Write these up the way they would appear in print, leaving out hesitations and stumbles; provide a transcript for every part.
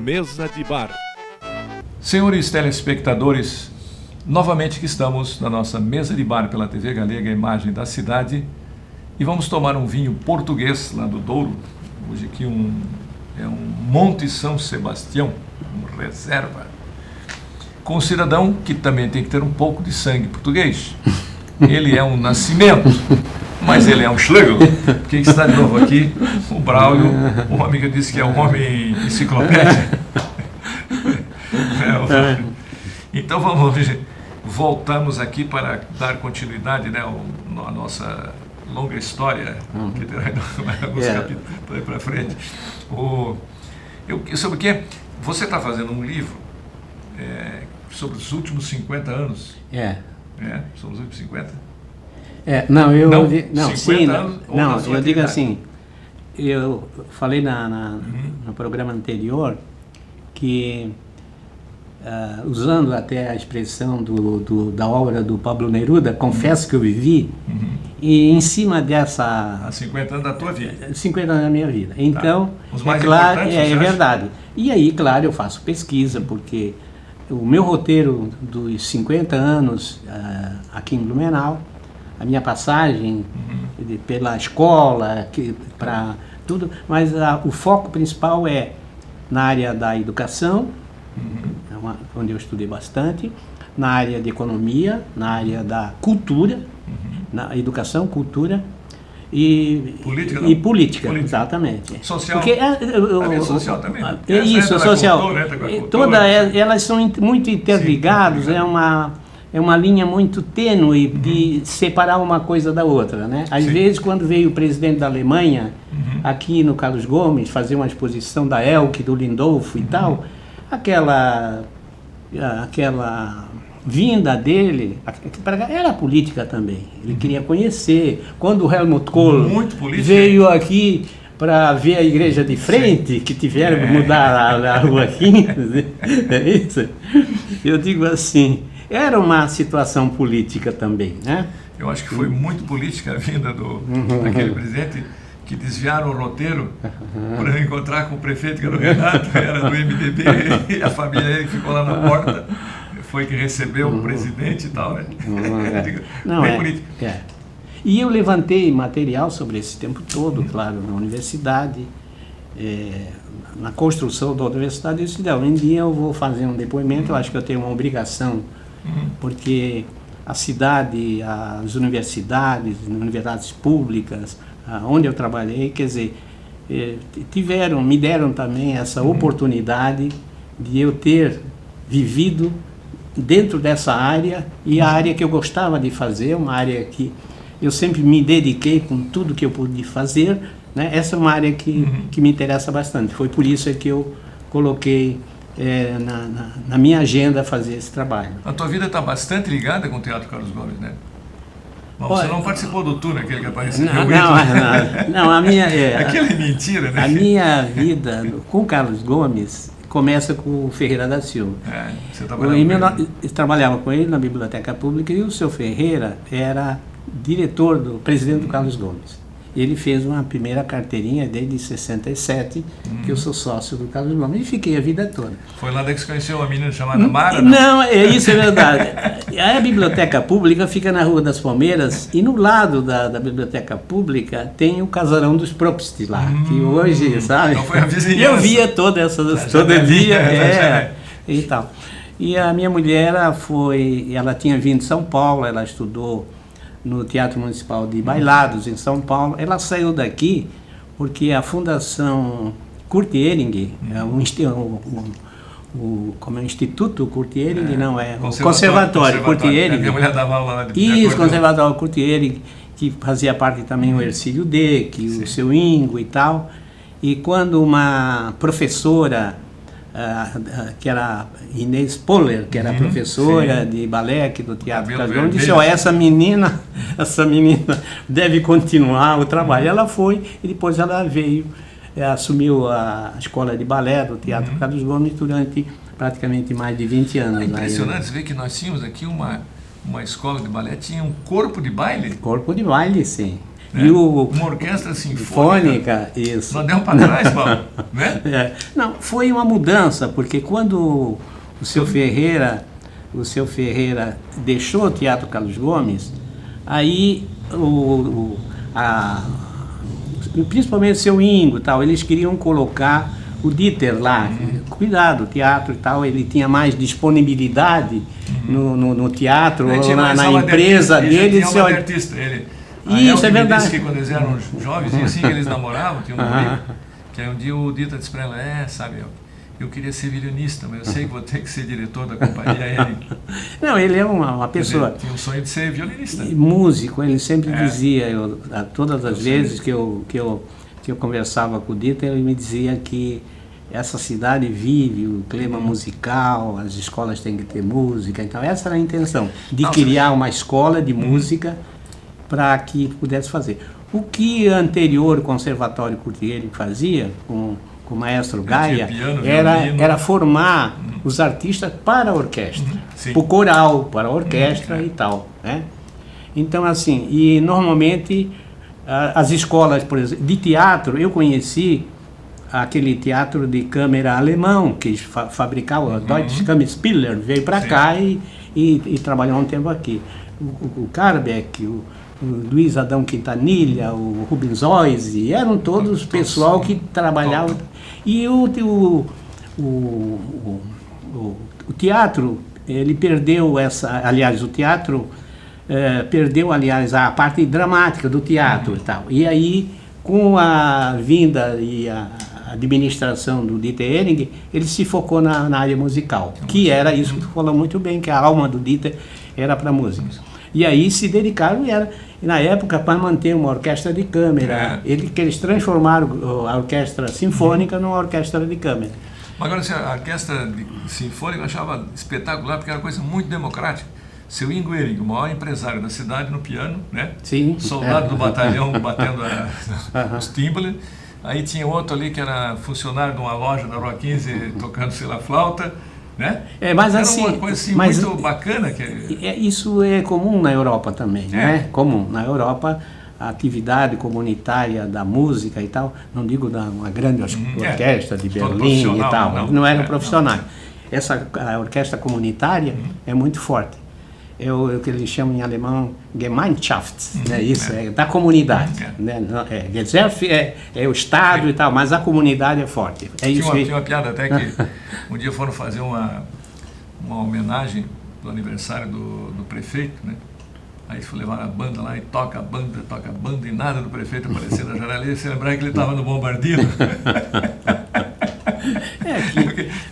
Mesa de Bar. Senhores telespectadores, novamente que estamos na nossa mesa de bar pela TV Galega, a imagem da cidade, e vamos tomar um vinho português lá do Douro. Hoje aqui é um Monte São Sebastião, um reserva, com um cidadão que também tem que ter um pouco de sangue português. Ele é um nascimento, mas ele é um schlegel. Quem está de novo aqui? O Braulio, um amigo disse que é um homem enciclopédia. Então voltamos aqui para dar continuidade, né, à nossa longa história, que terá alguns capítulos para frente. Sobre o que? Você está fazendo um livro sobre os últimos 50 anos. Sobre os últimos 50? Eu digo assim, eu falei no programa anterior que, usando até a expressão da obra do Pablo Neruda, confesso que eu vivi, e em cima dessa... Há 50 anos da tua vida. 50 anos da minha vida. Então, os mais claro, importantes, é verdade. E aí, claro, eu faço pesquisa, porque o meu roteiro dos 50 anos aqui em Blumenau, a minha passagem pela escola, para tudo, mas o foco principal é na área da educação, onde eu estudei bastante, na área de economia, na área da cultura, na educação, cultura e política, exatamente. Social. Porque social também. Social. Todas elas são muito interligadas. Sim, é uma linha muito tênue de separar uma coisa da outra, né? Às vezes, quando veio o presidente da Alemanha aqui no Carlos Gomes fazer uma exposição da Elke, do Lindolfo e tal, aquela vinda dele era política também. Ele queria conhecer. Quando o Helmut Kohl veio aqui para ver a igreja de frente, que tiveram que mudar a rua 15, é isso? Eu digo assim, era uma situação política também, né? Eu acho que foi muito política a vinda daquele presidente, que desviaram o roteiro para encontrar com o prefeito, que era o Renato, era do MDB, e a família dele que ficou lá na porta foi que recebeu o presidente e tal, né? Político. E eu levantei material sobre esse tempo todo, claro, na universidade, na construção da universidade. Eu disse, um dia eu vou fazer um depoimento, eu acho que eu tenho uma obrigação, porque a cidade, as universidades públicas, onde eu trabalhei, quer dizer, me deram também essa oportunidade de eu ter vivido dentro dessa área, e a área que eu gostava de fazer, uma área que eu sempre me dediquei com tudo que eu pude fazer, né? Essa é uma área que me interessa bastante. Foi por isso que eu coloquei na minha agenda fazer esse trabalho. A tua vida está bastante ligada com o Teatro Carlos Gomes, né? Bom, você não participou do tour, aquele que apareceu? Não, a minha... Aquilo é mentira, né? A minha vida com o Carlos Gomes começa com o Ferreira da Silva. Você eu trabalhava com ele na Biblioteca Pública, e o seu Ferreira era presidente do Carlos Gomes. Ele fez uma primeira carteirinha desde 67, que eu sou sócio do Carlos Gomes, e fiquei a vida toda. Foi lá que você conheceu uma menina chamada Mara? Não, isso é verdade. A Biblioteca Pública fica na Rua das Palmeiras, e no lado da Biblioteca Pública tem o Casarão dos Propst lá, que hoje, sabe? Então foi a vizinhança. E eu via todo dia, e tal. E a minha mulher, ela tinha vindo de São Paulo, ela estudou no Teatro Municipal de Bailados, em São Paulo. Ela saiu daqui porque a Fundação Kurt Ehring, como é o Instituto Kurt Ehring, não é? O Conservatório Kurt Ehring. Minha mulher dava aula lá de Isso, Conservatório Kurt Ehring, que fazia parte também o Ercílio Deck, o seu Ingo e tal. E quando uma professora, que era Inês Poller, que era professora de balé aqui do Teatro Carlos Gomes, disse, essa menina deve continuar o trabalho. Ela foi, e depois ela veio, assumiu a escola de balé do Teatro Carlos Gomes durante praticamente mais de 20 anos. É impressionante ver que nós tínhamos aqui uma escola de balé, tinha um corpo de baile? Corpo de baile, sim. né? E uma orquestra sinfônica. Isso. Nós demos para trás, Paulo, né? Não, foi uma mudança, porque quando o seu Ferreira deixou o Teatro Carlos Gomes, aí principalmente o seu Ingo, tal, eles queriam colocar o Dieter lá, cuidado, o teatro e tal, ele tinha mais disponibilidade no teatro, ou na empresa dele. Ele tinha uma artista, Isso é verdade. Disse que quando eles eram jovens, e assim que eles namoravam, tinha um amigo, que aí um dia o Dieter disse para ela, sabe, eu queria ser violinista, mas eu sei que vou ter que ser diretor da companhia. Não, ele é uma pessoa... Ele tinha um sonho de ser violinista. Músico, ele sempre dizia, todas as vezes que eu conversava com o Dieter, ele me dizia que essa cidade vive o clima musical, as escolas têm que ter música, então essa era a intenção, de criar uma escola de música para que pudesse fazer. O que anterior Conservatório Courtieri fazia, com o maestro Gaia, era formar os artistas para a orquestra, para o coral, para a orquestra e tal, né? Então, assim, e normalmente as escolas, por exemplo, de teatro, eu conheci aquele teatro de câmera alemão, que fabricava, Deutsche Kammerspieler, veio para cá e trabalhou um tempo aqui. O Carbeck, o Luiz Adão Quintanilha, o Rubens Oise, eram todos pessoal que trabalhava. E o teatro, ele perdeu o teatro perdeu, aliás, a parte dramática do teatro e tal. E aí, com a vinda e a administração do Dieter Hering, ele se focou na área musical, que era isso que tu falou muito bem, que a alma do Dieter era para música. E aí se dedicaram, na época, para manter uma orquestra de câmara, que eles transformaram a orquestra sinfônica numa orquestra de câmara. Agora, a orquestra sinfônica eu achava espetacular, porque era uma coisa muito democrática. Seu Ingo Hering, o maior empresário da cidade no piano, né? Sim. Soldado do batalhão batendo os timbales. Aí tinha outro ali que era funcionário de uma loja da Rua 15 tocando, sei lá, flauta, né? Mas era assim, uma coisa assim, muito bacana. Isso é comum na Europa também, né? Comum. Na Europa, a atividade comunitária da música e tal, não digo uma grande orquestra de Berlim e tal, não eram profissionais. A orquestra comunitária é muito forte. É o que eles chamam em alemão Gemeinschaft, né? Isso, é da comunidade. Né? Gesellschaft é o Estado e tal, mas a comunidade é forte. Tinha uma piada até que um dia foram fazer uma homenagem do aniversário do prefeito, né? Aí foi levar a banda lá e toca a banda e nada do prefeito aparecer na janela e se lembrar que ele estava no Bombardino.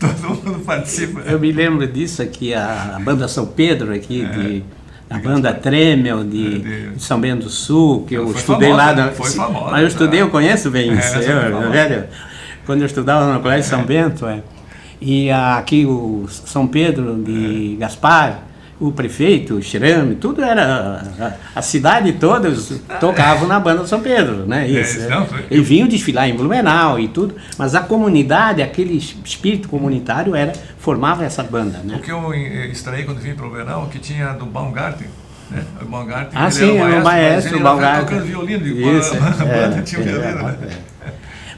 Todo mundo participa. Eu me lembro disso aqui, a banda São Pedro aqui, a banda Tremel de São Bento do Sul, que eu estudei famosa, lá. Foi famosa. Mas eu estudei, eu conheço bem isso. Velho, quando eu estudava no Colégio São Bento, e aqui o São Pedro de Gaspar, o prefeito, o Schramm, tudo era... A cidade toda tocavam na banda São Pedro, né? Isso. E vinham desfilar em Blumenau e tudo, mas a comunidade, aquele espírito comunitário formava essa banda, né? O que eu estranhei quando vim para o Blumenau, que tinha do Baumgarten, né? O Baumgarten, sim, era o maestro, o Baumgarten. Tocando violino, Isso, a banda tinha violino, né?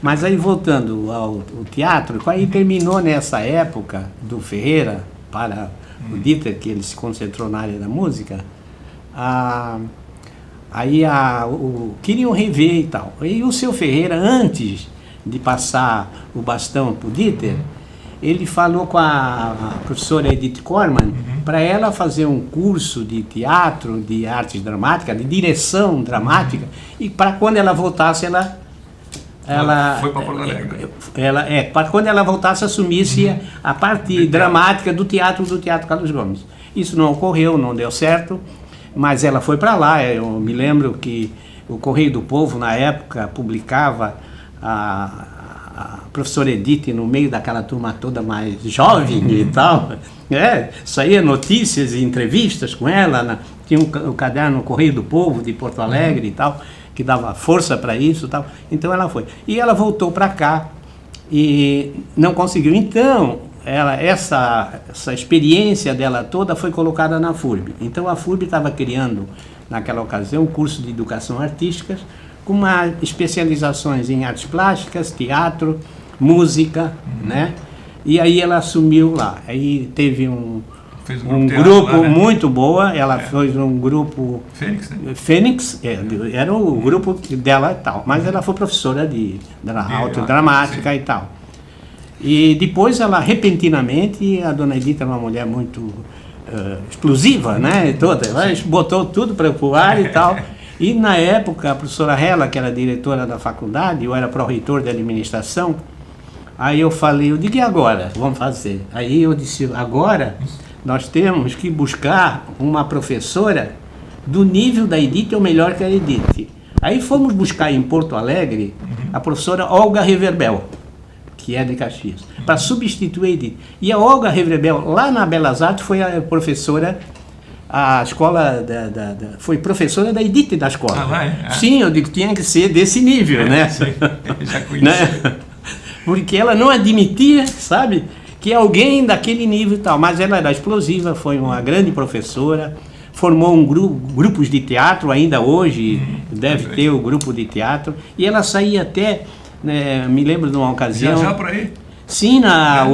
Mas aí, voltando ao teatro, aí terminou nessa época do Ferreira para o Dieter, que ele se concentrou na área da música, aí queriam rever e tal. E o seu Ferreira, antes de passar o bastão para o Dieter, ele falou com a professora Edith Korman para ela fazer um curso de teatro, de artes dramáticas, de direção dramática, e para quando ela voltasse, ela foi para Porto Alegre. Para quando ela voltasse, assumisse a parte dramática do teatro Carlos Gomes. Isso não ocorreu, não deu certo, mas ela foi para lá. Eu me lembro que o Correio do Povo, na época, publicava a professora Edith no meio daquela turma toda mais jovem e tal. Saía notícias e entrevistas com ela, tinha o caderno Correio do Povo de Porto Alegre e tal, que dava força para isso e tal. Então ela foi. E ela voltou para cá e não conseguiu. Então, essa experiência dela toda foi colocada na FURB. Então a FURB estava criando naquela ocasião, um curso de educação artística, com uma especializações em artes plásticas, teatro, música, né? E aí ela assumiu lá. Aí teve Fez um teatro grupo lá, né? muito boa, ela fez um grupo Fênix, né? Fênix, era o grupo dela e tal, mas ela foi professora de autodramática e tal. E depois ela, repentinamente, a dona Edith era uma mulher muito explosiva, né, toda, ela botou tudo para o ar e tal. E na época, a professora Hela, que era diretora da faculdade, eu era pró-reitor de administração, aí eu falei, eu digo, e agora? Vamos fazer. Aí eu disse, agora nós temos que buscar uma professora do nível da Edith ou melhor que a Edith. Aí fomos buscar em Porto Alegre a professora Olga Reverbel, que é de Caxias, para substituir a Edith. E a Olga Reverbel, lá na Belas Artes, foi a professora, a escola, foi professora da Edith da escola. Ah, lá é? Sim, eu digo, tinha que ser desse nível, né? Sim, já conheci. Né? Porque ela não admitia, sabe, que alguém daquele nível e tal, mas ela era explosiva, foi uma grande professora, formou grupos de teatro, ainda hoje deve ter o grupo de teatro, e ela saía até, né, me lembro de uma ocasião... Já por aí? Sim,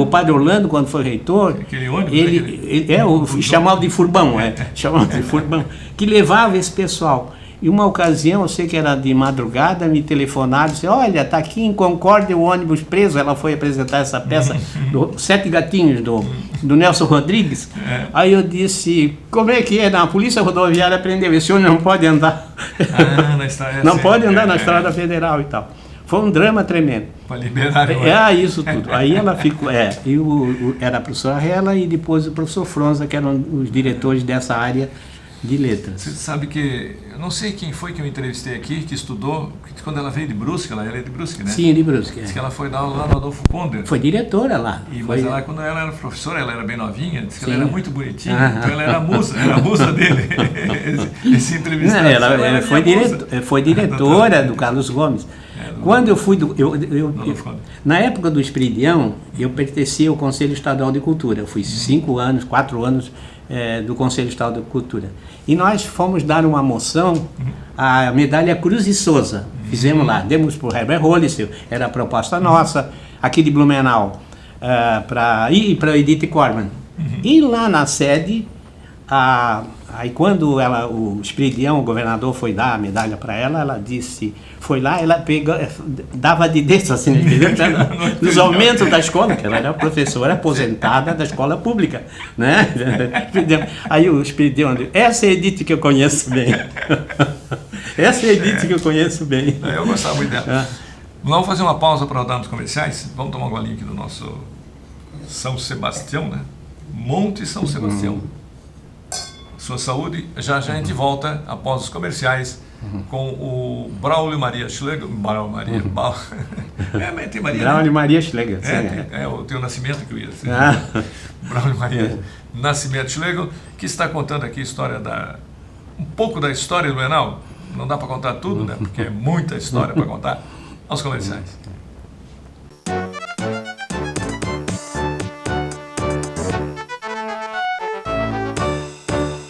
o padre Orlando, quando foi reitor, Aquele ônibus, ele chamava de furbão, chamava de furbão, que levava esse pessoal. E uma ocasião, eu sei que era de madrugada, me telefonaram e disse, olha, está aqui em Concórdia o ônibus preso. Ela foi apresentar essa peça, Sete Gatinhos, do Nelson Rodrigues. Aí eu disse, como é que é? Na Polícia Rodoviária prendeu, esse senhor não pode andar. Na estrada, não pode andar na Estrada Federal e tal. Foi um drama tremendo. Para liberar. Isso tudo. Aí ela ficou, era a professora Hela e depois o professor Fronza, que eram os diretores dessa área de letras. Você sabe que, eu não sei quem foi que eu entrevistei aqui, que estudou, quando ela veio de Brusque, ela é de Brusque, né? Sim, de Brusque. Diz que ela foi dar aula lá no Adolfo Ponder. Foi diretora lá. Mas ela, quando ela era professora, ela era bem novinha, disse que ela era muito bonitinha, então ela era a musa dele. Esse entrevistado. Ela foi diretora do Carlos Gomes. Quando eu fui, na época do Esperidião, eu pertencia ao Conselho Estadual de Cultura. Eu fui 4 anos do Conselho Estadual de Cultura. E nós fomos dar uma moção à medalha Cruz e Souza. Fizemos lá, demos para o Herbert Hollis, era a proposta nossa, aqui de Blumenau, para Edith Corman. E lá na sede, aí quando o Esperidião, o governador, foi dar a medalha para ela, ela disse, foi lá, ela pegou, dava de dentro assim, nos aumentos da escola, que ela era professora aposentada da escola pública, né? Aí o Esperidião disse, essa é a Edith que eu conheço bem. Essa é a Edith que eu conheço bem. Eu gostava muito dela. Vamos fazer uma pausa para rodarmos comerciais? Vamos tomar um golinho aqui do nosso São Sebastião, né? Monte São Sebastião. Sua saúde, já a gente volta após os comerciais com o Braulio Maria Schlegel. Braulio Maria Schlegel. O teu nascimento que eu ia dizer. Braulio Maria Nascimento Schlegel, que está contando aqui a história um pouco da história do Blumenau. Não dá para contar tudo, né? Porque é muita história para contar. Aos comerciais.